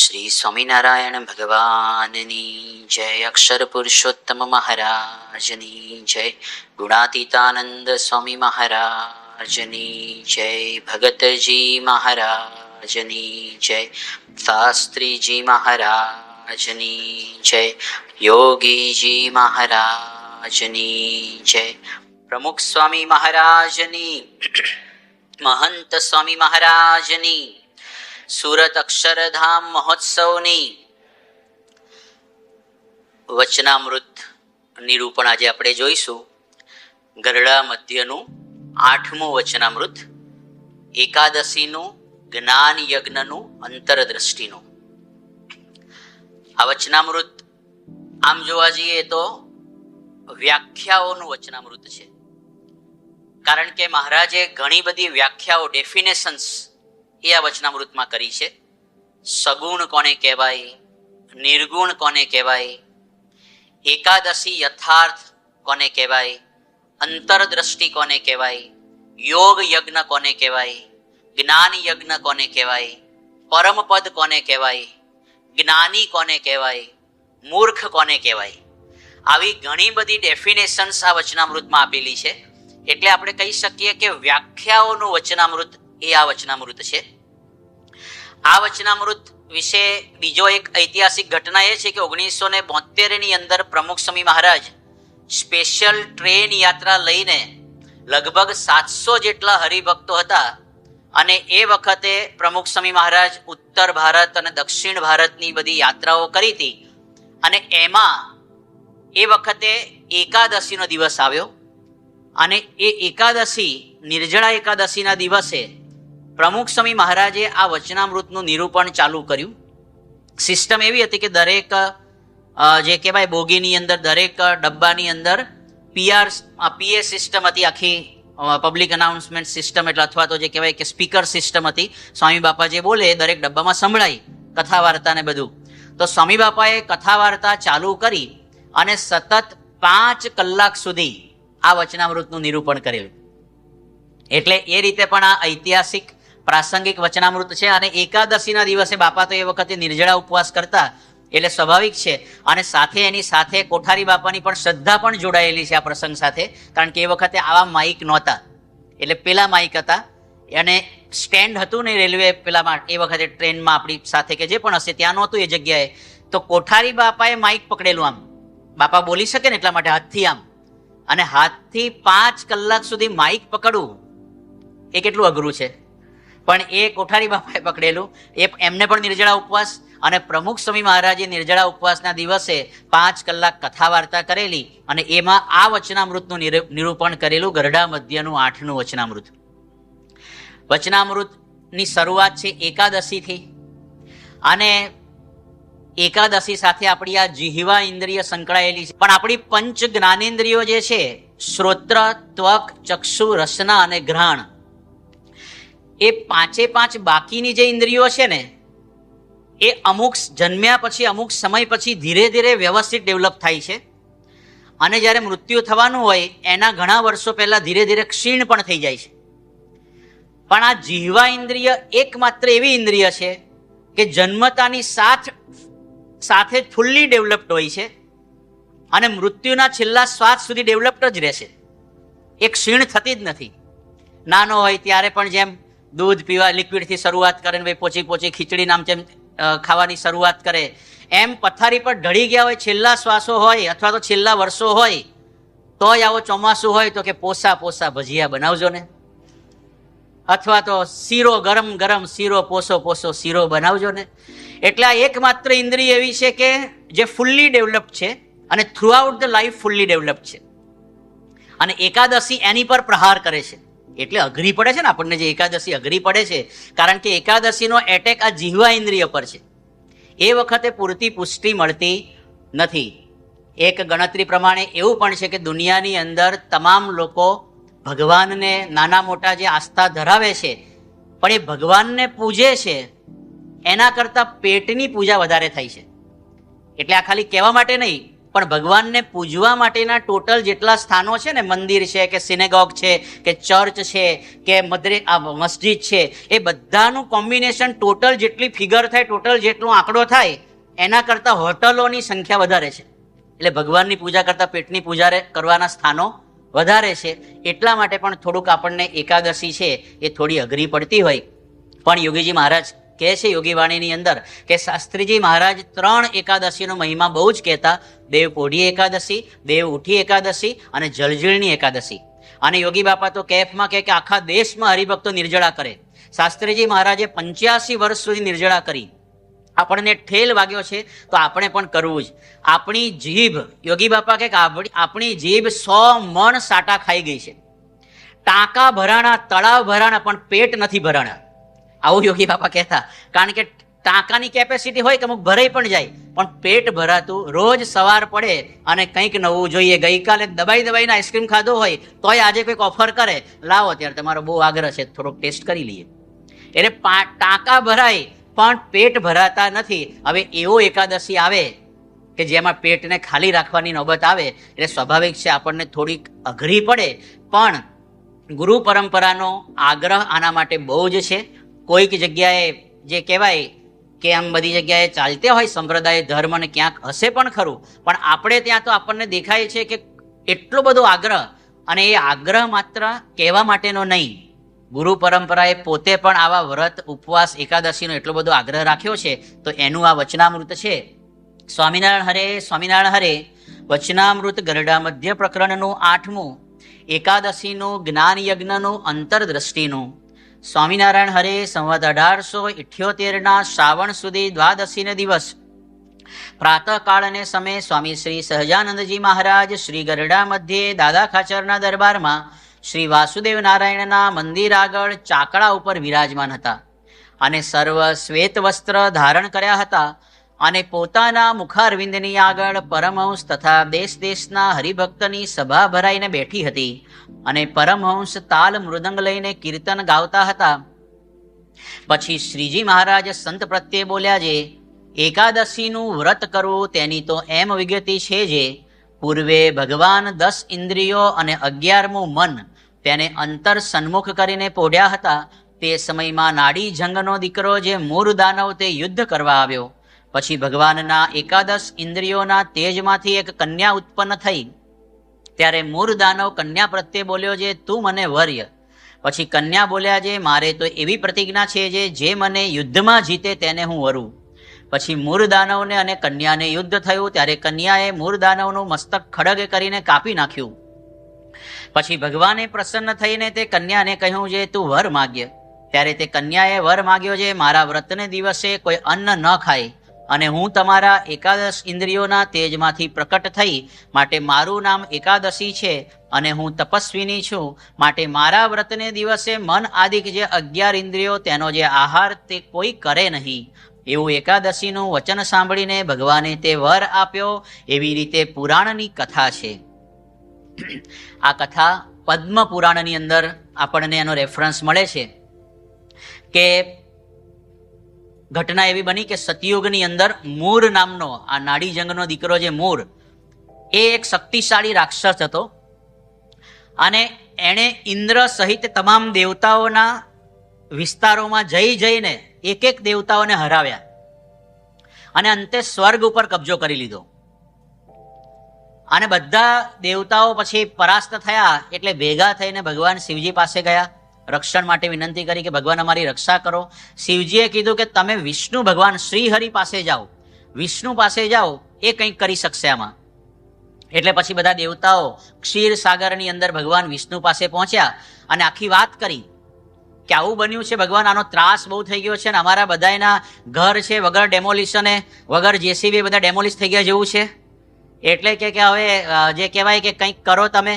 શ્રી સ્વામિનારાયણ ભગવાનની જય. અક્ષર પુરુષોત્તમ મહારાજની જય. ગુણાતીતાનંદ સ્વામી મહારાજની જય. ભગતજી મહારાજની જય. શાસ્ત્રીજી મહારાજની જય. યોગીજી મહારાજની જય. પ્રમુખ સ્વામી મહારાજની, મહંત સ્વામી મહારાજની, સુરત અક્ષરધામ મહોત્સવની વચનામૃત નિરૂપણ આજે આપણે જોઈશું. ગરડા મધ્યનું 8મું વચનામૃત, એકાદશીનું, જ્ઞાન યજ્ઞનું, અંતરદ્રષ્ટિનું. આ વચનામૃત આમ જોવા જઈએ તો વ્યાખ્યાઓનું વચનામૃત છે, કારણ કે મહારાજે ઘણી બધી વ્યાખ્યાઓ, ડેફિનેશન્સ એ આ વચનામૃતમાં કરી છે. સગુણ કોને કહેવાય, નિર્ગુણ કોને કહેવાય, એકાદશી યથાર્થ કોને કહેવાય, અંતરદ્રષ્ટિ કોને કહેવાય, યોગ યજ્ઞ કોને કહેવાય, જ્ઞાન યજ્ઞ કોને કહેવાય, પરમપદ કોને કહેવાય, જ્ઞાની કોને કહેવાય, મૂર્ખ કોને કહેવાય. આવી ઘણી બધી ડેફિનેશન્સ આ વચનામૃતમાં આપેલી છે. એટલે આપણે કહી શકીએ કે વ્યાખ્યાઓનું વચનામૃત એ આ વચનામૃત છે. આ વચનામૃત વિશે બીજો એક ઐતિહાસિક ઘટના એ છે કે 1972ની અંદર પ્રમુખ સ્વામી મહારાજ સ્પેશિયલ ટ્રેન યાત્રા લઈને લગભગ 700 જેટલા હરિભક્તો હતા, અને એ વખતે પ્રમુખ સ્વામી મહારાજ ઉત્તર ભારત અને દક્ષિણ ભારતની બધી યાત્રાઓ કરી હતી. અને એમાં એ વખતે એકાદશીનો દિવસ આવ્યો, અને એ એકાદશી, નિર્જળા એકાદશીના દિવસે પ્રમુખ સ્વામી મહારાજે આ વચનામૃતનું નિરૂપણ ચાલુ કર્યું. સિસ્ટમ એવી હતી કે દરેક જે કહેવાય બોગીની અંદર, દરેક ડબ્બાની અંદર પીએ સિસ્ટમ હતી, આખી પબ્લિક અનાઉન્સમેન્ટ સિસ્ટમ, એટલે અથવા તો જે કહેવાય કે સ્પીકર સિસ્ટમ હતી. સ્વામી બાપા જે બોલે દરેક ડબ્બામાં સંભળાય, કથા વાર્તા ને બધું. તો સ્વામી બાપાએ કથા વાર્તા ચાલુ કરી અને સતત 5 કલાક સુધી આ વચનામૃતનું નિરૂપણ કરેલું. એટલે એ રીતે પણ આ ઐતિહાસિક પ્રાસંગિક વચનામૃત છે. અને એકાદશીના દિવસે બાપા તો એ વખતે નિર્જળા ઉપવાસ કરતા, એટલે સ્વાભાવિક છે. અને સાથે એની સાથે કોઠારી બાપાની પણ શ્રદ્ધા પણ જોડાયેલી છે આ પ્રસંગ સાથે, કારણ કે એ વખતે આવા માઇક નહોતા, એટલે પેલા માઇક હતા. અને સ્ટેન્ડ હતું ને રેલવે પેલામાં, એ વખતે ટ્રેનમાં આપણી સાથે કે જે પણ હશે ત્યાં નહોતું એ જગ્યાએ. તો કોઠારી બાપાએ માઇક પકડેલું, આમ બાપા બોલી શકે ને એટલા માટે હાથથી આમ, અને હાથથી 5 કલાક સુધી માઇક પકડવું એ કેટલું અઘરું છે. પણ એ કોઠારી બાપાએ પકડેલું. એમને પણ નિર્જળા ઉપવાસ, અને પ્રમુખ સ્વામી મહારાજે નિર્જળા ઉપવાસના દિવસે 5 કલાક કથા વાર્તા કરેલી, અને એમાં આ વચનામૃતનું નિરૂપણ કરેલું, ગરડા મધ્યનું 8મું વચનામૃત. વચનામૃતની શરૂઆત છે એકાદશીથી, અને એકાદશી સાથે આપણી આ જીહવા ઇન્દ્રિય સંકળાયેલી છે. પણ આપણી પંચ જ્ઞાનેન્દ્રિયો જે છે, શ્રોત્ર, ત્વક, ચક્ષુ, રસના અને ઘ્રાણ, એ 5 બાકીની જે ઇન્દ્રિયો છે ને, એ અમુક જન્મ્યા પછી, અમુક સમય પછી ધીરે ધીરે વ્યવસ્થિત ડેવલપ થાય છે. અને જ્યારે મૃત્યુ થવાનું હોય એના ઘણા વર્ષો પહેલા ધીરે ધીરે ક્ષીણ પણ થઈ જાય છે. પણ આ જીહવા ઇન્દ્રિય એકમાત્ર એવી ઇન્દ્રિય છે કે જન્મતાની સાથે ફૂલ્લી ડેવલપ્ડ હોય છે, અને મૃત્યુના છેલ્લા શ્વાસ સુધી ડેવલપ્ડ જ રહેશે. એ ક્ષીણ થતી જ નથી. નાનો હોય ત્યારે પણ જેમ દૂધ પીવા, લિક્વિડથી શરૂઆત કરે ને પોચી ખીચડી નામ જેમ ખાવાની શરૂઆત કરે, એમ પથારી પર ઢળી ગયા હોય, છેલ્લા શ્વાસો હોય અથવા તો છેલ્લા વર્ષો હોય, તોય આવો ચોમાસું હોય તો કે પોસા ભજીયા બનાવજો ને, અથવા તો શીરો, ગરમ ગરમ શીરો, પોસો શીરો બનાવજો ને. એટલે આ એકમાત્ર ઇન્દ્રિય એવી છે કે જે ફુલ્લી ડેવલપ્ડ છે, અને through out the life fully developed છે. અને એકાદશી એની પર પ્રહાર કરે છે, એટલે અઘરી પડે છે ને આપણને. જે એકાદશી અઘરી પડે છે કારણ કે એકાદશીનો એટેક આ જીહવા ઇન્દ્રિય પર છે. એ વખતે પૂરતી પુષ્ટિ મળતી નથી. એક ગણતરી પ્રમાણે એવું પણ છે કે દુનિયાની અંદર તમામ લોકો ભગવાનને, નાના મોટા જે આસ્થા ધરાવે છે, પણ એ ભગવાનને પૂજે છે એના કરતાં પેટની પૂજા વધારે થાય છે. એટલે આ ખાલી કહેવા માટે નહીં, પણ ભગવાનને પૂજવા માટેના ટોટલ જેટલા સ્થાનો છે ને, મંદિર છે કે સિનેગોગ છે કે ચર્ચ છે કે મસ્જિદ છે, એ બધાનું કોમ્બિનેશન ટોટલ જેટલી ફિગર થાય, ટોટલ જેટલો આંકડો થાય, એના કરતાં હોટલોની સંખ્યા વધારે છે. એટલે ભગવાનની પૂજા કરતાં પેટની પૂજા કરવાના સ્થાનો વધારે છે. એટલા માટે પણ થોડુંક આપણને એકાદશી છે એ થોડી અઘરી પડતી હોય. પણ યોગીજી મહારાજ કહે છે યોગીવાણીની અંદર કે શાસ્ત્રીજી મહારાજ 3 એકાદશીનો મહિમા બહુ જ કહેતા: દેવ પોઢી એકાદશી, દેવ ઉઠી એકાદશી અને જળઝીલની એકાદશી. અને યોગી બાપા તો કેફમાં કહે કે આખા દેશમાં હરિભક્તો નિર્જળા કરે. શાસ્ત્રીજી મહારાજે 85 વર્ષ સુધી નિર્જળા કરી. આપણને ઠેલ વાગ્યો છે તો આપણે પણ કરવું જ. આપણી જીભ, યોગી બાપા કહે કે આપણી જીભ 100 મણ સાટા ખાઈ ગઈ છે. ટાંકા ભરાણા, તળાવ ભરાણા, પણ પેટ નથી ભરાણા. આવું યોગી બાપા કહેતા. કારણ કે ટાંકાની કેપેસિટી હોય કે અમુક ભરાઈ પણ જાય, પણ પેટ ભરાતું. રોજ સવાર પડે અને કંઈક નવું જોઈએ. ગઈકાલે દબાઈને આઈસ્ક્રીમ ખાધો હોય તોય આજે કોઈક ઓફર કરે, લાવો ત્યારે તમારો બહુ આગ્રહ છે, થોડોક ટેસ્ટ કરી લઈએ. એટલે ટાંકા ભરાય પણ પેટ ભરાતા નથી. હવે એવો એકાદશી આવે કે જેમાં પેટને ખાલી રાખવાની નોબત આવે, એટલે સ્વાભાવિક છે આપણને થોડીક અઘરી પડે. પણ ગુરુ પરંપરાનો આગ્રહ આના માટે બહુ જ છે. કોઈક જગ્યાએ જે કહેવાય કે આમ બધી જગ્યાએ ચાલતે હોય સંપ્રદાય ધર્મ, અને ક્યાંક હશે પણ ખરું, પણ આપણે ત્યાં તો આપણને દેખાય છે કે એટલો બધો આગ્રહ. અને એ આગ્રહ માત્ર કહેવા માટેનો નહીં, ગુરુ પરંપરાએ પોતે પણ આવા વ્રત, ઉપવાસ, એકાદશીનો એટલો બધો આગ્રહ રાખ્યો છે. તો એનું આ વચનામૃત છે. સ્વામિનારાયણ હરે, સ્વામિનારાયણ હરે. વચનામૃત ગરડા મધ્ય પ્રકરણનું 8મું, એકાદશીનું જ્ઞાન યજ્ઞનું અંતરદ્રષ્ટિનું. સ્વામિનારાયણ હરે. સંવત 1878 શ્રાવણ સુધી દ્વાદશીને દિવસ પ્રાતઃકાળને સમયે સ્વામી શ્રી સહજાનંદજી મહારાજ શ્રી ગરડા મધ્યે દાદા ખાચરના દરબારમાં શ્રી વાસુદેવ નારાયણના મંદિર આગળ ચાકડા ઉપર વિરાજમાન હતા અને સર્વ શ્વેત વસ્ત્ર ધારણ કર્યા હતા. અને પોતાના મુખારવિંદની આગળ પરમહંસ તથા દેશ દેશના હરિભક્તની સભા ભરાઈને બેઠી હતી. અને પરમહંસ તાલ મૃદંગ લઈને કીર્તન ગાવતા હતા. પછી શ્રીજી મહારાજ સંત પ્રત્યે બોલ્યા: જે એકાદશીનું વ્રત કરવું તેની તો એમ વિગતિ છે જે પૂર્વે ભગવાન 10 ઇન્દ્રિયો અને 11મું મન તેને અંતર સન્મુખ કરીને પોઢ્યા હતા. તે સમયમાં નાડી જંગનો દીકરો જે મૂર દાનવ તે યુદ્ધ કરવા આવ્યો. પછી ભગવાનના 11 ઇન્દ્રિયોના તેજમાંથી એક કન્યા ઉત્પન્ન થઈ. ત્યારે મૂર દાનવ કન્યા પ્રત્યે બોલ્યો: જે તું મને વર્ય. પછી કન્યા બોલ્યા: જે મારે તો એવી પ્રતિજ્ઞા છે જે મને યુદ્ધમાં જીતે તેને હું વરું. પછી મૂર દાનવને અને કન્યાને યુદ્ધ થયું. ત્યારે કન્યાએ મૂર દાનવનું મસ્તક ખડગ કરીને કાપી નાખ્યું. પછી ભગવાને પ્રસન્ન થઈને તે કન્યાને કહ્યું: જે તું વર માગ્ય. ત્યારે તે કન્યાએ વર માગ્યો: જે મારા વ્રતને દિવસે કોઈ અન્ન ન ખાય અને હું તમારા 11 ઇન્દ્રિયોના તેજમાંથી પ્રકટ થઈ, માટે મારું નામ એકાદશી છે. અને હું તપસ્વીની છું, માટે મારા વ્રતને દિવસે મન આદિક જે 11 ઇન્દ્રિયો તેનો જે આહાર તે કોઈ કરે નહીં. એવું એકાદશીનું વચન સાંભળીને ભગવાને તે વર આપ્યો. એવી રીતે પુરાણની કથા છે. આ કથા પદ્મ પુરાણની અંદર આપણને એનો રેફરન્સ મળે છે કે ઘટના એવી બની કે સતયુગની અંદર મૂર નામનો આ નાડી જંગનો દીકરો જે મૂર, એ એક શક્તિશાળી રાક્ષસ હતો. અને એણે ઇન્દ્ર સહિત તમામ દેવતાઓના વિસ્તારોમાં જઈને એક દેવતાઓને હરાવ્યા અને અંતે સ્વર્ગ ઉપર કબજો કરી લીધો. અને બધા દેવતાઓ પછી પરાસ્ત થયા એટલે ભેગા થઈને ભગવાન શિવજી પાસે ગયા, રક્ષણ માટે વિનંતી કરી કે ભગવાન અમારી રક્ષા કરો. શિવજીએ કીધું કે તમે વિષ્ણુ ભગવાન શ્રીહરિ પાસે જાઓ, વિષ્ણુ પાસે જાઓ, એ કંઈક કરી શકશે આમાં. એટલે પછી બધા દેવતાઓ ક્ષીર સાગરની અંદર ભગવાન વિષ્ણુ પાસે પહોંચ્યા અને આખી વાત કરી કે આવું બન્યું છે ભગવાન, આનો ત્રાસ બહુ થઈ ગયો છે ને અમારા બધાના ઘર છે વગર ડેમોલિશને, વગર જેસીબી બધા ડેમોલિશ થઈ ગયા જેવું છે. એટલે કે હવે જે કહેવાય કે કંઈક કરો તમે.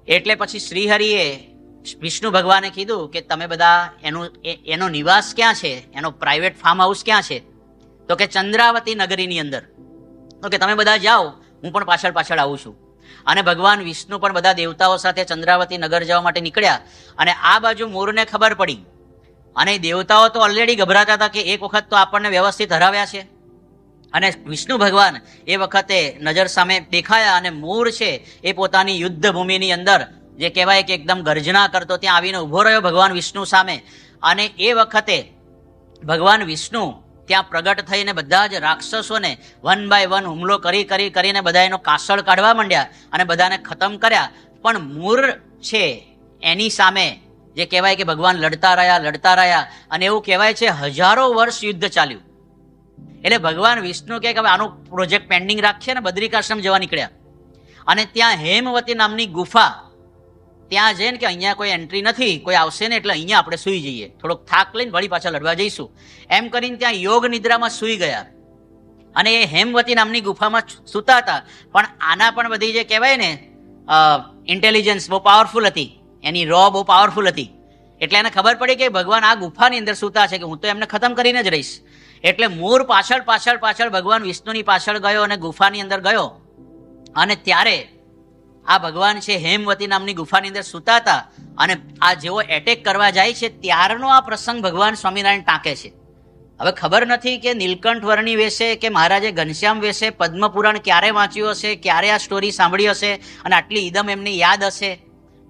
એટલે પછી શ્રીહરિએ વિષ્ણુ ભગવાને કીધું કે તમે બધા એનો નિવાસ ક્યાં છે, એનો પ્રાઇવેટ ફાર્મ હાઉસ ક્યાં છે? તો કે ચંદ્રાવતી નગરીની અંદર. તો કે તમે બધા જાઓ, હું પણ પાછળ આવું છું. અને ભગવાન વિષ્ણુ પણ બધા દેવતાઓ સાથે ચંદ્રાવતી નગર જવા માટે નીકળ્યા. અને આ બાજુ મૂરને ખબર પડી અને દેવતાઓ તો ઓલરેડી ગભરાતા હતા કે એક વખત તો આપણને વ્યવસ્થિત હરાવ્યા છે, અને વિષ્ણુ ભગવાન એ વખતે નજર સામે દેખાયા અને મૂર છે એ પોતાની યુદ્ધ ભૂમિની અંદર જે કહેવાય કે એકદમ ગર્જના કરતો ત્યાં આવીને ઉભો રહ્યો ભગવાન વિષ્ણુ સામે. અને એ વખતે ભગવાન વિષ્ણુ ત્યાં પ્રગટ થઈને બધા જ રાક્ષસોને વન બાય વન હુમલો કરીને બધા એનો કાસળ કાઢવા માંડ્યા અને બધાને ખતમ કર્યા. પણ મૂર છે એની સામે જે કહેવાય કે ભગવાન લડતા રહ્યા અને એવું કહેવાય છે હજારો વર્ષ યુદ્ધ ચાલ્યું. એટલે ભગવાન વિષ્ણુ કહે કે આનો પ્રોજેક્ટ પેન્ડિંગ રાખીએ ને બદ્રિકાશ્રમ જવા નીકળ્યા. અને ત્યાં હેમવતી નામની ગુફા, ત્યાં જઈને કે અહીંયા કોઈ એન્ટ્રી નથી, કોઈ આવશે ને એટલે અહીંયા આપણે સૂઈ જઈએ, થોડોક થાક લઈને વળી પાછા લડવા જઈશું, એમ કરીને ત્યાં યોગ નિદ્રામાં સૂઈ ગયા. અને એ હેમવતી નામની ગુફામાં સૂતા હતા. પણ આના પણ બધી જે કહેવાય ને ઇન્ટેલિજન્સ બહુ પાવરફુલ હતી, એની રો બહુ પાવરફુલ હતી. એટલે એને ખબર પડી કે ભગવાન આ ગુફાની અંદર સૂતા છે, કે હું તો એમને ખતમ કરીને જ રહીશ. એટલે મૂર પાછળ ભગવાન વિષ્ણુની પાછળ ગયો અને ગુફાની અંદર ગયો. અને ત્યારે આ ભગવાન છે હેમવતી નામની ગુફાની અંદર સૂતા હતા. અને આ જેવો એટેક કરવા જાય છે ત્યારનો આ પ્રસંગ ભગવાન સ્વામિનારાયણ ટાંકે છે. હવે ખબર નથી કે નીલકંઠ વર્ણી વિશે કે મહારાજે ઘનશ્યામ વિશે પદ્મપુરાણ ક્યારે વાંચ્યું હશે, ક્યારે આ સ્ટોરી સાંભળી હશે અને આટલી ઈદમ એમને યાદ હશે.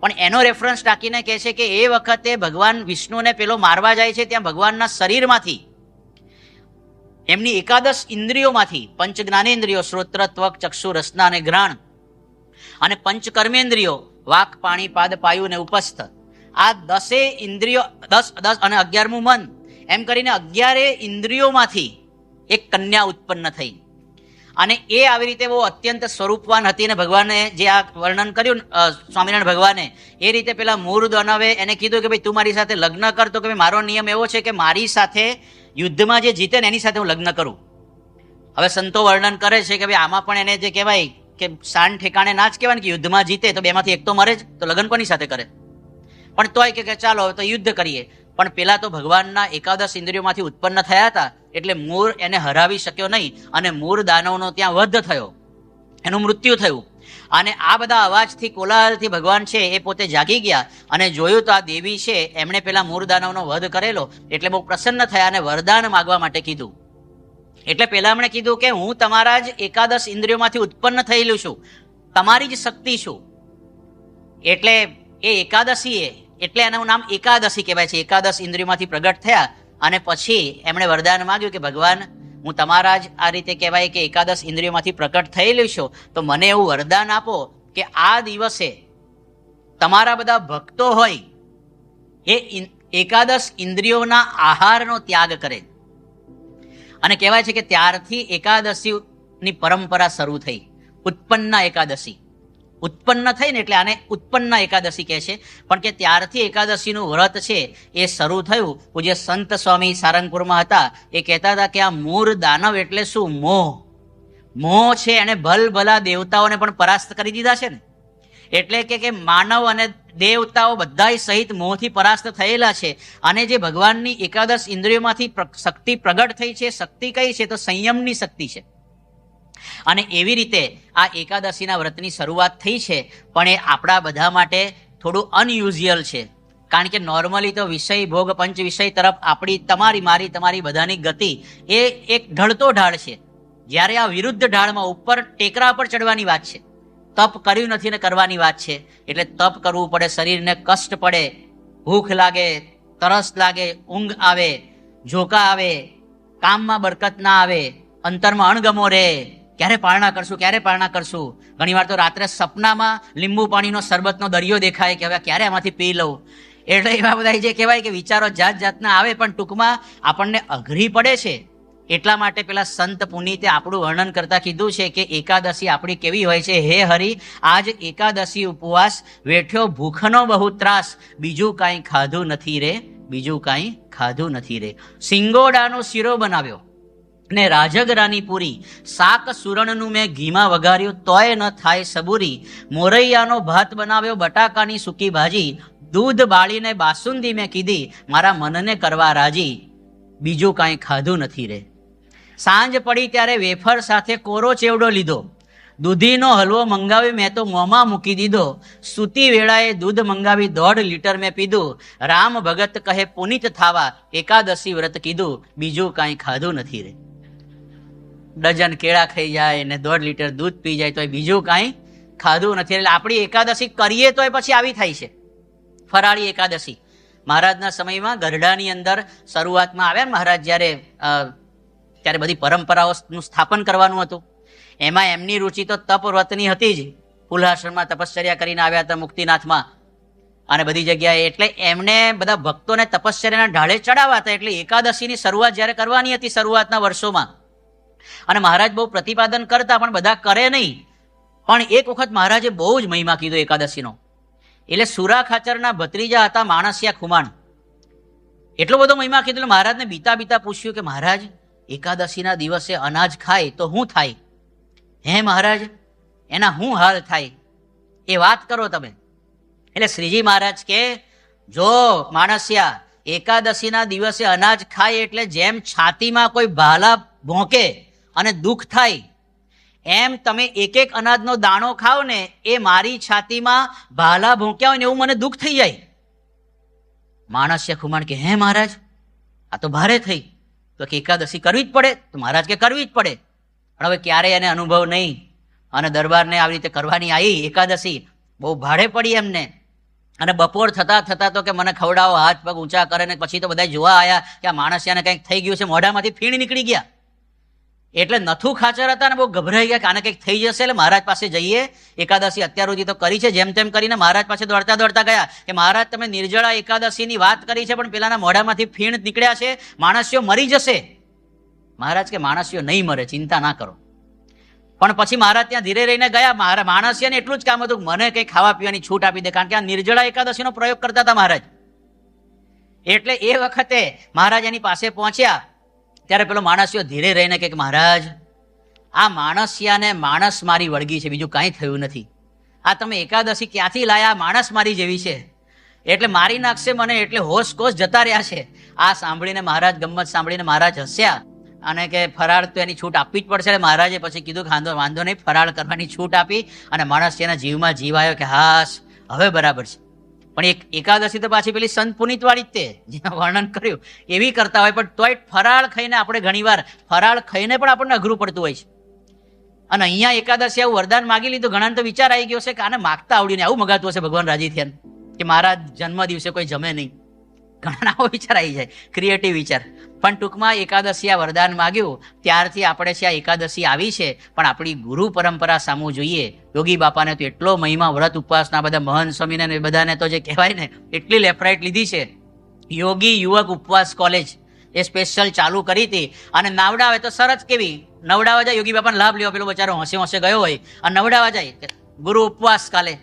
પણ એનો રેફરન્સ ટાંકીને કહે છે કે એ વખતે ભગવાન વિષ્ણુને પેલો મારવા જાય છે, ત્યાં ભગવાનના શરીરમાંથી એમની એકાદશ ઇન્દ્રિયોમાંથી પંચ જ્ઞાનેન્દ્રિયો શ્રોત્ર ત્વક ચક્ષુ રસના અને ઘ્રાણ અને પંચ કર્મેન્દ્રિયો વાક પાણી પાદ પાયુ ને ઉપસ્થ, આ 10 ઇન્દ્રિયો 10 અને 11મું મન, એમ કરીને 11 ઇન્દ્રિયોમાંથી એક કન્યા ઉત્પન્ન થઈ. અને એ આવી રીતે બહુ અત્યંત સ્વરૂપવાન હતી. ને ભગવાને જે આ વર્ણન કર્યું સ્વામિનારાયણ ભગવાને, એ રીતે પેલા મૂર દાનવે એને કીધું કે ભાઈ તું મારી સાથે લગ્ન કર. તો કે મારો નિયમ એવો છે કે મારી સાથે યુદ્ધમાં જે જીતે ને એની સાથે હું લગ્ન કરું. હવે સંતો વર્ણન કરે છે કે ભાઈ આમાં પણ એને જે કહેવાય કે શાન ઠેકાણે ના જ કહેવાય કે યુદ્ધમાં જીતે તો બેમાંથી એક તો મરે જ, તો લગ્ન કોની સાથે કરે? પણ તોય કે ચાલો તો યુદ્ધ કરીએ. પણ પેલા તો ભગવાનના એકાદશ ઇન્દ્રિયોમાંથી ઉત્પન્ન થયા હતા એટલે મૂર એને હરાવી શક્યો નહીં અને મૂર દાનવનો ત્યાં વધ થયો, એનું મૃત્યુ થયું. અને આ બધા અવાજથી કોલાહલથી ભગવાન છે એ પોતે જાગી ગયા અને જોયું તો આ દેવી છે એમણે પેલા મૂર દાનવનો વધ કરેલો. એટલે બહુ પ્રસન્ન થયા અને વરદાન માગવા માટે કીધું. એટલે પેલા એમણે કીધું કે હું તમારા જ એકાદશ ઇન્દ્રિયોમાંથી ઉત્પન્ન થયેલું છું, તમારી જ શક્તિ છું. એટલે એ એકાદશી એટલે એનું નામ એકાદશી કહેવાય છે. એકાદશ ઇન્દ્રિયોમાંથી પ્રગટ થયા અને પછી એમણે વરદાન માંગ્યું કે ભગવાન હું તમારા જ આ રીતે કહેવાય કે એકાદશ ઇન્દ્રિયોમાંથી પ્રકટ થયેલું છું, તો મને એવું વરદાન આપો કે આ દિવસે તમારા બધા ભક્તો હોય એ એકાદશ ઇન્દ્રિયોના આહારનો ત્યાગ કરે. અને કહેવાય છે કે ત્યારથી એકાદશીની પરંપરા શરૂ થઈ. ઉત્પન્ના એકાદશી ઉત્પન્ન થઈ ને એટલે આને ઉત્પન્ના એકાદશી કહે છે. પણ કે ત્યારથી એકાદશીનું વ્રત છે એ શરૂ થયું. પૂજ્ય સંત સ્વામી સારંગપુરમાં હતા, એ કહેતા હતા કે આ મૂર દાનવ એટલે શું? મોહ છે. એને ભલભલા દેવતાઓને પણ પરાસ્ત કરી દીધા છે ને. એટલે કે માનવ અને દેવતાઓ બધા સહિત મોહથી પરાસ્ત થયેલા છે. અને જે ભગવાનની એકાદશ ઇન્દ્રિયોમાંથી શક્તિ પ્રગટ થઈ છે, શક્તિ કઈ છે? તો સંયમની શક્તિ છે. અને એવી રીતે આ એકાદશીના વ્રતની શરૂઆત થઈ છે. પણ એ આપણા બધા માટે થોડું અનયુઝ્યુઅલ છે. કારણ કે નોર્મલી તો વિષય ભોગ પંચ વિષય તરફ આપણી તમારી બધાની ગતિ એ એક ઢળતો ઢાળ છે. જ્યારે આ વિરુદ્ધ ઢાળમાં ઉપર ટેકરા પર ચડવાની વાત છે. તપ કર્યું નથી ને કરવાની વાત છે. એટલે તપ કરવું પડે, શરીરને કષ્ટ પડે, ભૂખ લાગે, તરસ લાગે, ઊંઘ આવે, ઝોકા આવે, કામમાં બરકત ના આવે, અંતરમાં અણગમો રહે, ક્યારે પારણા કરશું. ઘણી વાર તો રાત્રે સપનામાં લીંબુ પાણીનો શરબતનો દરિયો દેખાય કે હવે ક્યારે એમાંથી પી લઉં. એટલે એવા બધા જે કહેવાય કે વિચારો જાતના આવે. પણ ટૂંકમાં આપણને અઘરી પડે છે. એટલા માટે પેલા સંત પુનીતે આપણું વર્ણન કરતા કીધું છે કે એકાદશી આપણી કેવી હોય છે. હે હરિ, આજ એકાદશી ઉપવાસ, વેઠ્યો ભૂખનો બહુ ત્રાસ, બીજું કાંઈ ખાધું નથી રે. સિંગોડાનો શીરો બનાવ્યો ને રાજગરાની પૂરી, શાક સુરણનું મેં ઘીમાં વઘાર્યું તોય ન થાય સબૂરી. મોરૈયાનો ભાત બનાવ્યો, બટાકાની સૂકી ભાજી, દૂધ બાળીને બાસુંદી મેં કીધી, મારા મનને કરવા રાજી, બીજું કાંઈ ખાધું નથી રે. સાંજ પડી ત્યારે વેફર સાથે કોરો ચેવડો લીધો, દૂધીનો હલવો મંગાવી મેં તો મોંમાં મૂકી દીધો, સૂતી વેળાએ દૂધ મંગાવી 1.5 લીટર મેં પીધું, રામ ભગત કહે પુનિત થાવા, એકાદશી વ્રત કીધું, બીજું કાંઈ ખાધું નથી રે. ડઝન કેળા ખાઈ જાય ને 1.5 લીટર દૂધ પી જાય તો બીજું કાંઈ ખાધું નથી. એટલે આપણી એકાદશી કરીએ તો પછી આવી થાય છે ફરાળી એકાદશી. મહારાજના સમયમાં ગરડાની અંદર શરૂઆતમાં આવ્યા મહારાજ ત્યારે બધી પરંપરાઓનું સ્થાપન કરવાનું હતું. એમાં એમની રુચિ તો તપ વ્રતની હતી જ. ફુલાશ્રમમાં તપશ્ચર્યા કરીને આવ્યા હતા મુક્તિનાથમાં અને બધી જગ્યાએ. એટલે એમને બધા ભક્તોને તપશ્ચર્યાના ઢાળે ચડાવવા હતા. એટલે એકાદશીની શરૂઆત જ્યારે કરવાની હતી શરૂઆતના વર્ષોમાં, અને મહારાજ બહુ પ્રતિપાદન કરતા પણ બધા કરે નહીં. પણ એક વખત મહારાજે બહુ જ મહિમા કીધો એકાદશીનો. એટલે સુરા ખાચરના ભત્રીજા હતા માણસિયા ખુમાણ. એટલો બધો મહિમા કીધો એટલે મહારાજને બીતા પૂછ્યું કે મહારાજ એકાદશીના દિવસે અનાજ ખાય તો શું થાય? હે મહારાજ એના શું હાલ થાય એ વાત કરો તમે. એટલે શ્રીજી મહારાજ કે જો માણસિયા, એકાદશીના દિવસે અનાજ ખાય એટલે જેમ છાતીમાં કોઈ ભાલા ભોંકે અને દુઃખ થાય, એમ તમે એક એક અનાજનો દાણો ખાઓ ને એ મારી છાતીમાં ભાલા ભોંક્યા હોય ને એવું મને દુઃખ થઈ જાય. માણસિયા ખુમાણ કે હે મહારાજ આ તો ભારે થઈ. તો કે એકાદશી કરવી જ પડે. તો મહારાજ કે કરવી જ પડે. પણ હવે ક્યારેય એને અનુભવ નહીં અને દરબારને આવી રીતે કરવાની આવી એકાદશી બહુ ભારે પડી એમને. અને બપોર થતા થતા તો કે મને ખવડાવો, હાથ પગ ઊંચા કરે ને પછી તો બધા જોવા આવ્યા કે આ માણસિયાને કંઈક થઈ ગયું છે, મોઢામાંથી ફીણ નીકળી ગયા. એટલે નથુ ખાચર હતા ને બહુ ગભરાઈ ગયા કે આને કંઈક થઈ જશે. એટલે મહારાજ પાસે જઈએ, એકાદશી અત્યાર સુધી તો કરી છે, જેમ તેમ કરીને મહારાજ પાસે દોડતા ગયા કે મહારાજ તમે નિર્જળા એકાદશીની વાત કરી છે પણ પેલાના મોઢામાંથી ફીણ નીકળ્યા છે, માણસિયો મરી જશે. મહારાજ કે માણસિયો નહીં મરે, ચિંતા ના કરો. પણ પછી મહારાજ ત્યાં ધીરે રહીને ગયા. મારા માણસિયાને એટલું જ કામ હતું મને કંઈ ખાવા પીવાની છૂટ આપી દે, કારણ કે આ નિર્જળા એકાદશીનો પ્રયોગ કરતા હતા મહારાજ. એટલે એ વખતે મહારાજ એની પાસે પહોંચ્યા ત્યારે પેલો માણસિયો ધીરે રહીને કે મહારાજ આ માણસિયાને માણસ મારી વળગી છે, બીજું કાંઈ થયું નથી. આ તમે એકાદશી ક્યાંથી લાયા? માણસ મારી જેવી છે, એટલે મારી નાખશે મને, એટલે હોશ કોશ જતા રહ્યા છે. આ સાંભળીને મહારાજ, ગમત સાંભળીને મહારાજ હસ્યા અને કે ફરાળ તો એની છૂટ આપવી જ પડશે. મહારાજે પછી કીધું કે વાંધો નહીં, ફરાળ કરવાની છૂટ આપી અને માણસિયાના જીવમાં જીવ આવ્યો કે હાશ હવે બરાબર છે. પણ એક એકાદશી તો પાછી પેલી સંત પુનિત વાળી જ તે જેનું વર્ણન કર્યું એવી કરતા હોય, પણ તોય ફરાળ ખાઈને આપણે ઘણીવાર ફરાળ ખાઈને પણ આપણને અઘરું પડતું હોય છે. અને અહીંયા એકાદશી આવું વરદાન માગી લીધું. ઘણા તો વિચાર આવી ગયો છે કે આને માગતા આવડીને આવું મગાતું હશે ભગવાન રાજી થયા કે મારા જન્મ દિવસે કોઈ જમે નહીં. ઘણા આવો વિચાર આવી જાય, ક્રિએટિવ વિચાર. પણ ટૂંકમાં એકાદશી આ વરદાન માગ્યું ત્યારથી આપણે છે આ એકાદશી આવી છે. પણ આપણી ગુરુ પરંપરા સામું જોઈએ. યોગી બાપાને તો એટલો મહિમા, વ્રત ઉપવાસના બધા મહંત સ્વામીને બધાને તો જે કહેવાય ને એટલી લેફ્ટ લીધી છે. યોગી યુવક ઉપવાસ કોલેજ એ સ્પેશિયલ ચાલુ કરી હતી. અને નાવડાવે તો સરસ કેવી નવડાવા જાય, યોગી બાપાને લાભ લેવો, પેલો બચારો હોંશે ગયો હોય અને નવડાવા જાય ગુરુ ઉપવાસ કાલે.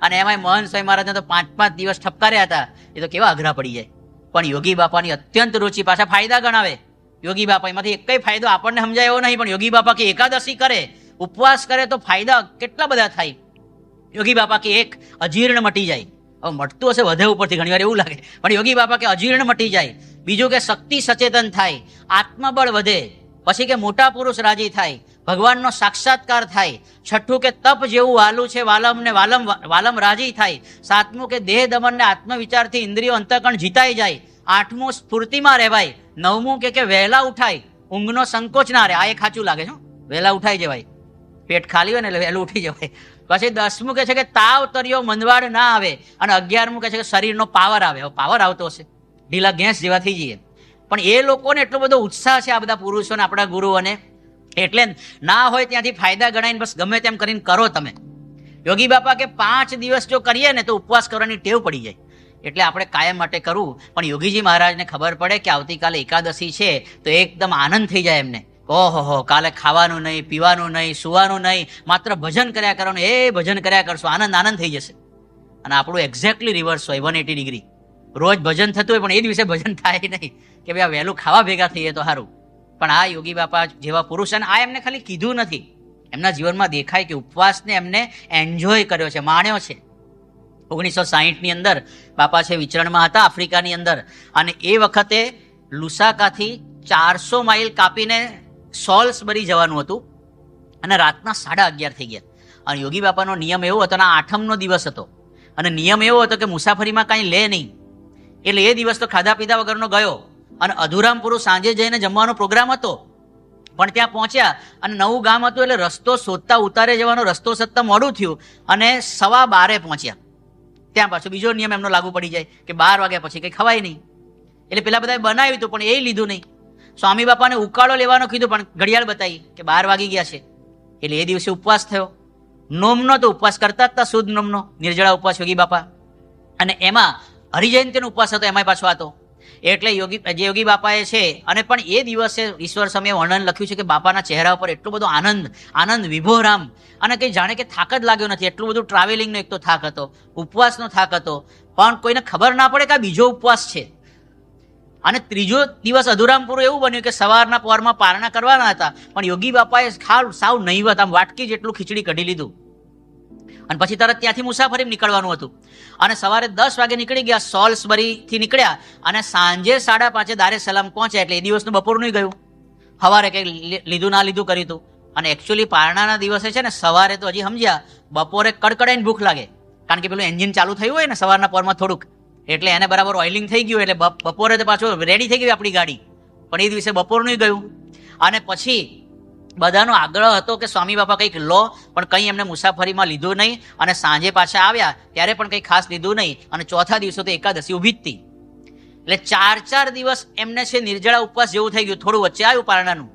અને એમાં મહંત સ્વામી મહારાજને તો 5-5 દિવસ ઠપકાર્યા હતા. એ તો કેવા અઘરા પડી જાય. પણ યોગી બાપાની અત્યંત રુચિ, પાછા ફાયદા ગણાવે યોગી બાપા. એમાંથી એક ફાયદો આપણને સમજાય એવો નહીં, પણ યોગી બાપા કે એકાદશી કરે, ઉપવાસ કરે તો ફાયદા કેટલા બધા થાય. યોગી બાપા કે એક અજીર્ણ મટી જાય. હવે મટતું હશે વધે ઉપરથી ઘણી વાર એવું લાગે, પણ યોગી બાપા કે અજીર્ણ મટી જાય. બીજું કે શક્તિ સચેતન થાય, આત્મબળ વધે. પછી કે મોટા પુરુષ રાજી થાય, ભગવાનનો સાક્ષાત્કાર થાય. છઠ્ઠું કે તપ જેવું વાલું છે વાલમ ને વાલમ રાજી થાય. સાતમું કે દેહ દમન ને આત્મવિચારથી ઇન્દ્રિયો અંતઃકરણ જીતાઈ જાય. આઠમું સ્ફૂર્તિમાં રહેવાય. નવમું કે વહેલા ઉઠાય, ઊંઘનો સંકોચ ના રહે. આ એક સાચું લાગે છે, વહેલા ઉઠાઈ જવાય, પેટ ખાલી હોય ને એટલે વહેલું ઉઠી જવાય. પછી 10મું કે છે કે તાવ તર્યો મંદવાડ ના આવે. અને 11મું કે છે કે શરીરનો પાવર આવે. હવે પાવર આવતો હશે, ઢીલા ગેસ જેવા થઈ જઈએ. પણ એ લોકોને એટલો બધો ઉત્સાહ છે આ બધા પુરુષોને, આપણા ગુરુઓને, એટલે ના હોય ત્યાંથી ફાયદા ગણાઈને બસ ગમે તેમ કરીને કરો તમે. યોગી બાપા કે 5 દિવસ જો કરીએ ને તો ઉપવાસ કરવાની ટેવ પડી જાય. એટલે આપણે કાયમ માટે કરવું. પણ યોગીજી મહારાજને ખબર પડે કે આવતીકાલે એકાદશી છે તો એકદમ આનંદ થઈ જાય એમને. ઓહો કાલે ખાવાનું નહીં, પીવાનું નહીં, સુવાનું નહીં, માત્ર ભજન કર્યા કરવાનું. એ ભજન કર્યા કરશો, આનંદ થઈ જશે. અને આપણું એક્ઝેક્ટલી રિવર્સ હોય, 180 ડિગ્રી. રોજ ભજન થતું હોય પણ એ દિવસે ભજન થાય નહીં કે ભાઈ આ વહેલું ખાવા ભેગા થઈએ તો સારું. પણ આ યોગી બાપા જેવા પુરુષ, અને આ એમને ખાલી કીધું નથી, એમના જીવનમાં દેખાય કે ઉપવાસને એમને એન્જોય કર્યો છે, માણ્યો છે. 1960ની અંદર બાપા છે વિચરણમાં હતા આફ્રિકાની અંદર. અને એ વખતે લુસાકાથી 400 માઇલ કાપીને સોલ્સબરી જવાનું હતું અને રાતના 11:30 થઈ ગયા. અને યોગી બાપાનો નિયમ એવો હતો, આ 8મનો દિવસ હતો અને નિયમ એવો હતો કે મુસાફરીમાં કાંઈ લે નહીં. એટલે એ દિવસ તો ખાધા પીધા વગરનો ગયો. અને અધુરામ પુરુષ સાંજે જઈને જમવાનો પ્રોગ્રામ હતો. પણ ત્યાં પહોંચ્યા અને નવું ગામ હતું એટલે રસ્તો શોધતા ઉતારે જવાનો રસ્તો સત્તા મોડું થયું અને 12:15 પહોંચ્યા. ત્યાં પાછો બીજો નિયમ એમનો લાગુ પડી જાય કે 12 વાગ્યા પછી કંઈ ખવાય નહીં. એટલે પેલા બધાએ બનાવ્યું હતું પણ એ લીધું નહીં. સ્વામી બાપાને ઉકાળો લેવાનો કીધું પણ ઘડિયાળ બતાવી કે 12 વાગી ગયા છે. એટલે એ દિવસે ઉપવાસ થયો. નોમનો તો ઉપવાસ કરતા જ હતા, શુદ્ધ નોમનો નિર્જળા ઉપવાસ યોગી બાપા. અને એમાં હરિજયંતીનો ઉપવાસ હતો, એમાંય પાછો હતો. એટલે જે યોગી બાપાએ છે અને પણ એ દિવસે ઈશ્વર સમયે વર્ણન લખ્યું છે કે બાપાના ચહેરા ઉપર એટલો બધો આનંદ વિભોરામ, અને કંઈ જાણે કે થાક જ લાગ્યો નથી. એટલું બધું ટ્રાવેલિંગનો એક તો થાક હતો, ઉપવાસનો થાક હતો, પણ કોઈને ખબર ના પડે કે આ બીજો ઉપવાસ છે. અને ત્રીજો દિવસ અધુરામપુરું એવું બન્યું કે સવારના પહોરમાં પારણા કરવાના હતા, પણ યોગી બાપાએ સાવ નહીવત આમ વાટકી જેટલું ખીચડી કઢી લીધું અને પછી તરત ત્યાંથી મુસાફરી નીકળવાનું હતું. અને સવારે 10 વાગે નીકળી ગયા, સોલ્સબરીથી નીકળ્યા અને સાંજે 5:30 દારે સલામ પહોંચ્યા. એટલે એ દિવસનું બપોરનું ગયું, સવારે કંઈ લીધું ના લીધું કર્યું હતું. અને એકચ્યુઅલી પારણાના દિવસે છે ને સવારે તો હજી સમજ્યા, બપોરે કડકડાઈને ભૂખ લાગે, કારણ કે પેલું એન્જિન ચાલુ થયું હોય ને સવારના પોરમાં થોડુંક, એટલે એને બરાબર ઓઇલિંગ થઈ ગયું, એટલે બપોરે તો પાછું રેડી થઈ ગઈ આપણી ગાડી. પણ એ દિવસે બપોરનું ગયું. અને પછી બધાનો આગ્રહ હતો કે સ્વામી બાપા કંઈક લો, પણ કંઈ એમને મુસાફરીમાં લીધું નહીં. અને સાંજે પાછા આવ્યા ત્યારે પણ કંઈ ખાસ લીધું નહીં. અને ચોથા દિવસે તો એકાદશી ઊભી જ હતી. એટલે 4 દિવસ એમને છે નિર્જળા ઉપવાસ જેવું થઈ ગયું. થોડું વચ્ચે આવ્યું પારણાનું.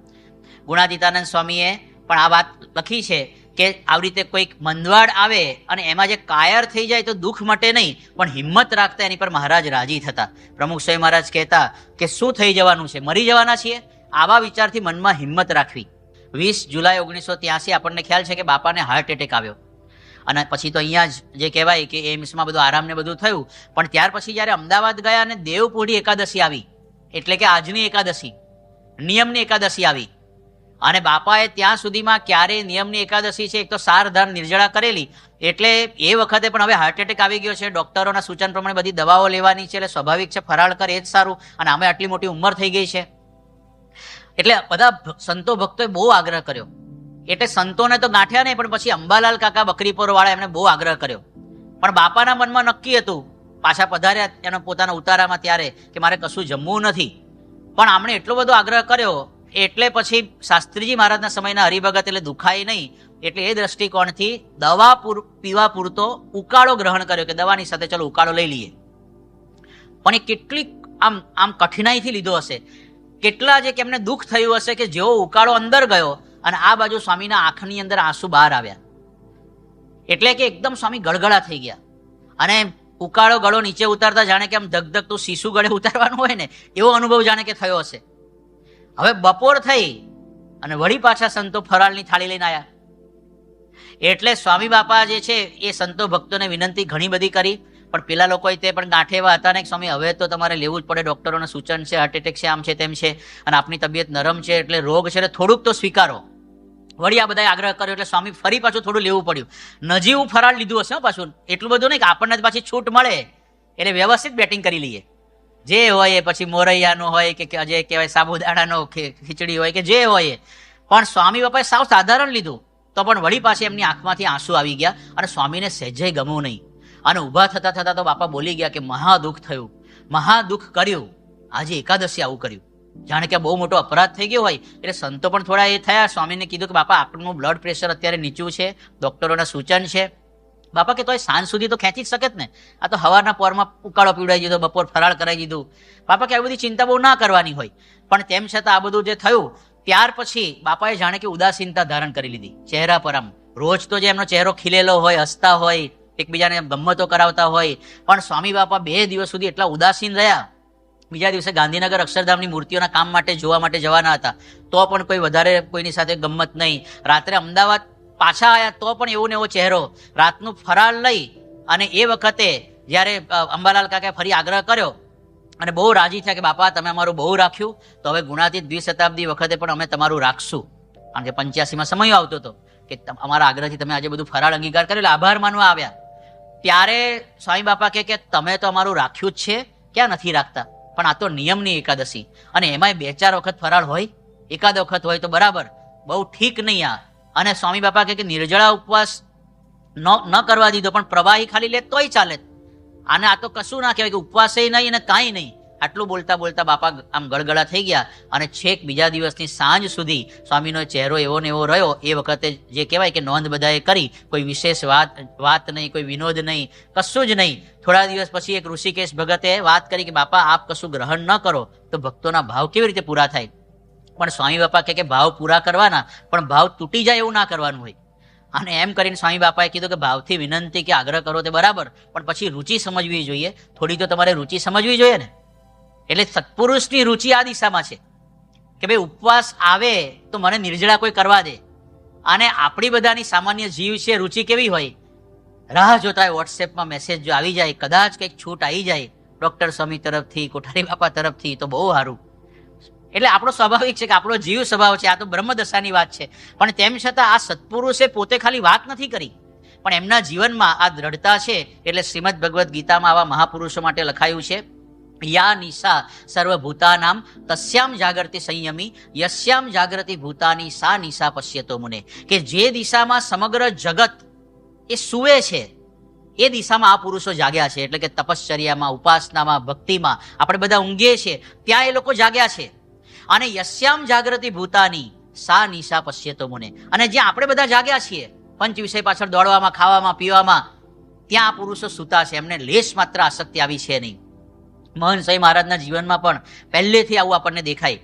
ગુણાતીતાનંદ સ્વામીએ પણ આ વાત લખી છે કે આવી રીતે કોઈક મંદવાડ આવે અને એમાં જે કાયર થઈ જાય તો દુઃખ મટે નહીં, પણ હિંમત રાખતા એની પર મહારાજ રાજી થતા. પ્રમુખ સ્વામી મહારાજ કહેતા કે શું થઈ જવાનું છે, મરી જવાના છીએ, આવા વિચારથી મનમાં હિંમત રાખવી. 20 જુલાઈ 1983 આપણને ખ્યાલ છે કે બાપાને હાર્ટ એટેક આવ્યો. અને પછી તો અહીંયા જ જે કહેવાય કે એમ્સમાં બધું આરામ ને બધું થયું. પણ ત્યાર પછી જ્યારે અમદાવાદ ગયા અને દેવપોઢી એકાદશી આવી, એટલે કે આજની એકાદશી, નિયમની એકાદશી આવી. અને બાપાએ ત્યાં સુધીમાં ક્યારેય નિયમની એકાદશી છે એક તો સારધાર નિર્જળા કરેલી, એટલે એ વખતે પણ હવે હાર્ટ એટેક આવી ગયો છે. ડોક્ટરોના સૂચન પ્રમાણે બધી દવાઓ લેવાની છે, એટલે સ્વાભાવિક છે ફરાળ કરે એ જ સારું. અને આમે આટલી મોટી ઉંમર થઈ ગઈ છે, એટલે બધા સંતો ભક્તોએ બહુ આગ્રહ કર્યો. એટલે સંતોને તો ગાંઠ્યા નહીં, પણ પછી અંબાલાલ કાકા બકરીપોર વાળા એમણે બહુ આગ્રહ કર્યો. પણ બાપાના મનમાં નક્કી હતું, પાછા પધાર્યા એનો પોતાના ઉતારામાં ત્યારે, કે મારે કશું જમવું નથી. પણ આમણે એટલો બધો આગ્રહ કર્યો, એટલે પછી શાસ્ત્રીજી મહારાજના સમયના હરિભગત એટલે દુખાય નહીં, એટલે એ દ્રષ્ટિકોણથી દવા પીવા પૂરતો ઉકાળો ગ્રહણ કર્યો કે દવાની સાથે ચલો ઉકાળો લઈ લઈએ. પણ એ કેટલીક આમ કઠિનાઈથી લીધો હશે. કેટલા જે કે એમને દુઃખ થયું હશે કે જેવો ઉકાળો અંદર ગયો અને આ બાજુ સ્વામીના આંખની અંદર આંસુ બહાર આવ્યા. એટલે કે એકદમ સ્વામી ગળગળા થઈ ગયા. અને ઉકાળો ગળો નીચે ઉતારતા જાણે કે આમ ધગધગતું શીશુ ગળે ઉતારવાનું હોય ને એવો અનુભવ જાણે કે થયો હશે. હવે બપોર થઈ અને વળી પાછા સંતો ફરાળની થાળી લઈને આવ્યા. એટલે સ્વામી બાપા જે છે એ સંતો ભક્તોને વિનંતી ઘણી બધી કરી, પણ પેલા લોકોએ તે પણ ગાંઠે એવા હતા ને સ્વામી હવે તો તમારે લેવું જ પડે, ડોક્ટરોના સૂચન છે, હાર્ટ એટેક છે, આમ છે તેમ છે, અને આપની તબિયત નરમ છે એટલે રોગ છે એટલે થોડુંક તો સ્વીકારો. વળી આ બધાએ આગ્રહ કર્યો એટલે સ્વામી ફરી પાછું થોડું લેવું પડ્યું. નજીવું ફરાળ લીધું હશે પાછું, એટલું બધું નહીં કે આપણને જ પાછી છૂટ મળે એટલે વ્યવસ્થિત બેટિંગ કરી લઈએ. જે હોય પછી મોરૈયાનો હોય કે જે કહેવાય સાબુદાણાનો ખીચડી હોય કે જે હોય, પણ સ્વામી બાપાએ સાવ સાધારણ લીધું. તો પણ વળી પાછી એમની આંખમાંથી આંસુ આવી ગયા અને સ્વામીને સહેજે ગમવું નહીં. અને ઊભા થતા થતા તો બાપા બોલી ગયા કે મહા દુઃખ થયું, મહા દુઃખ કર્યું, આજે એકાદશી આવું કર્યું, જાણે કે બહુ મોટો અપરાધ થઈ ગયો હોય. એટલે સંતો પણ થોડા એ થયા. સ્વામીને કીધું કે બાપા આપણું બ્લડ પ્રેશર અત્યારે નીચું છે, ડોક્ટરોના સૂચન છે. બાપા કે તોય સાંજ સુધી તો ખેંચી જ શકે જ ને, આ તો સવારના પોરમાં ઉકાળો પીવડાવી દીધો, બપોર ફરાળ કરાવી દીધું. બાપા કે આ બધી ચિંતા બહુ ના કરવાની હોય. પણ તેમ છતાં આ બધું જે થયું ત્યાર પછી બાપાએ જાણે કે ઉદાસીનતા ધારણ કરી લીધી ચહેરા પર. આમ રોજ તો જે એમનો ચહેરો ખીલેલો હોય, હસતા હોય, એકબીજાને ગમ્મતો કરાવતા હોય, પણ સ્વામી બાપા 2 દિવસ સુધી એટલા ઉદાસીન રહ્યા. બીજા દિવસે ગાંધીનગર અક્ષરધામની મૂર્તિઓના કામ માટે જોવા માટે જવાના હતા, તો પણ કોઈ વધારે કોઈની સાથે ગમ્મત નહીં. રાત્રે અમદાવાદ પાછા આવ્યા તો પણ એવો ને એવો ચહેરો. રાતનું ફરાળ લઈ અને એ વખતે જ્યારે અંબાલાલ કાકાએ ફરી આગ્રહ કર્યો અને બહુ રાજી થયા કે બાપા તમે અમારું બહુ રાખ્યું, તો હવે ગુણાતીત દ્વિશતાબ્દી વખતે પણ અમે તમારું રાખશું. કારણ કે 85માં સમય આવતો હતો કે અમારા આગ્રહથી તમે આજે બધું ફરાળ અંગીકાર કર્યો, એટલે આભાર માનવા આવ્યા. ત્યારે સ્વામી બાપા કે તમે તો અમારું રાખ્યું જ છે, ક્યાં નથી રાખતા, પણ આ તો નિયમની એકાદશી અને એમાંય 2-4 વખત ફરાળ હોય, એકાદ વખત હોય તો બરાબર, બહુ ઠીક નહીં આ. અને સ્વામી બાપા કે નિર્જળા ઉપવાસ ન કરવા દીધો, પણ પ્રવાહી ખાલી લે તોય ચાલે. આને આ તો કશું ના કહેવાય કે ઉપવાસે નહીં અને કાંઈ નહીં, આટલું બોલતા બોલતા બાપા આમ ગળગળા થઈ ગયા અને છેક બીજા દિવસની સાંજ સુધી સ્વામીનો ચહેરો એવો ને એવો રહ્યો. એ વખતે જે કહેવાય કે નોંધ બધાએ કરી, કોઈ વિશેષ વાત નહીં, કોઈ વિનોદ નહીં, કશું જ નહીં. થોડા દિવસ પછી એક ઋષિકેશ ભગતે વાત કરી કે બાપા આપ કશું ગ્રહણ ન કરો તો ભક્તોના ભાવ કેવી રીતે પૂરા થાય? પણ સ્વામી બાપા કહે કે ભાવ પૂરા કરવાના, પણ ભાવ તૂટી જાય એવું ના કરવાનું હોય. અને એમ કરીને સ્વામી બાપાએ કીધું કે ભાવથી વિનંતી કે આગ્રહ કરો તે બરાબર, પણ પછી રુચિ સમજવી જોઈએ. થોડી તો તમારે રુચિ સમજવી જોઈએ ને. એટલે સત્પુરુષની રુચિ આ દિશામાં છે કે ભાઈ ઉપવાસ આવે તો મને નિર્જળા કોઈ કરવા દે. અને આપણી બધાની સામાન્ય જીવ છે, રુચિ કેવી હોય? રાહ જોતા હોય વોટ્સએપમાં મેસેજ જો આવી જાય, કદાચ કંઈક છૂટ આવી જાય ડૉક્ટર સ્વામી તરફથી, કોઠારી બાપા તરફથી, તો બહુ સારું. એટલે આપણો સ્વાભાવિક છે કે આપણો જીવ સ્વભાવ છે, આ તો બ્રહ્મદશાની વાત છે. પણ તેમ છતાં આ સત્પુરુષે પોતે ખાલી વાત નથી કરી, પણ એમના જીવનમાં આ દ્રઢતા છે. એટલે શ્રીમદ ભગવદ્ ગીતામાં આવા મહાપુરુષો માટે લખાયું છે, યા નિશા સર્વભૂતાનામ તસ્યામ જાગૃતિ સંયમી યસ્યામ જાગૃતિ ભૂતાની સા નિશા પશ્યતો મુને. કે જે દિશામાં સમગ્ર જગત એ સૂવે છે એ દિશામાં આ પુરુષો જાગ્યા છે. એટલે કે તપશ્ચર્યામાં, ઉપાસનામાં, ભક્તિમાં આપણે બધા ઊંઘીએ છીએ ત્યાં એ લોકો જાગ્યા છે. અને યસ્યામ જાગૃતિ ભૂતાની સા નિશા પશ્યતો મુને. અને જ્યાં આપણે બધા જાગ્યા છીએ પંચ વિષય પાછળ દોડવામાં, ખાવામાં, પીવામાં, ત્યાં આ પુરુષો સૂતા છે. એમને લેશ માત્ર આસક્તિ આવી છે નહીં. મહંત સ્વામી મહારાજના જીવનમાં પણ પહેલેથી આવું આપણને દેખાય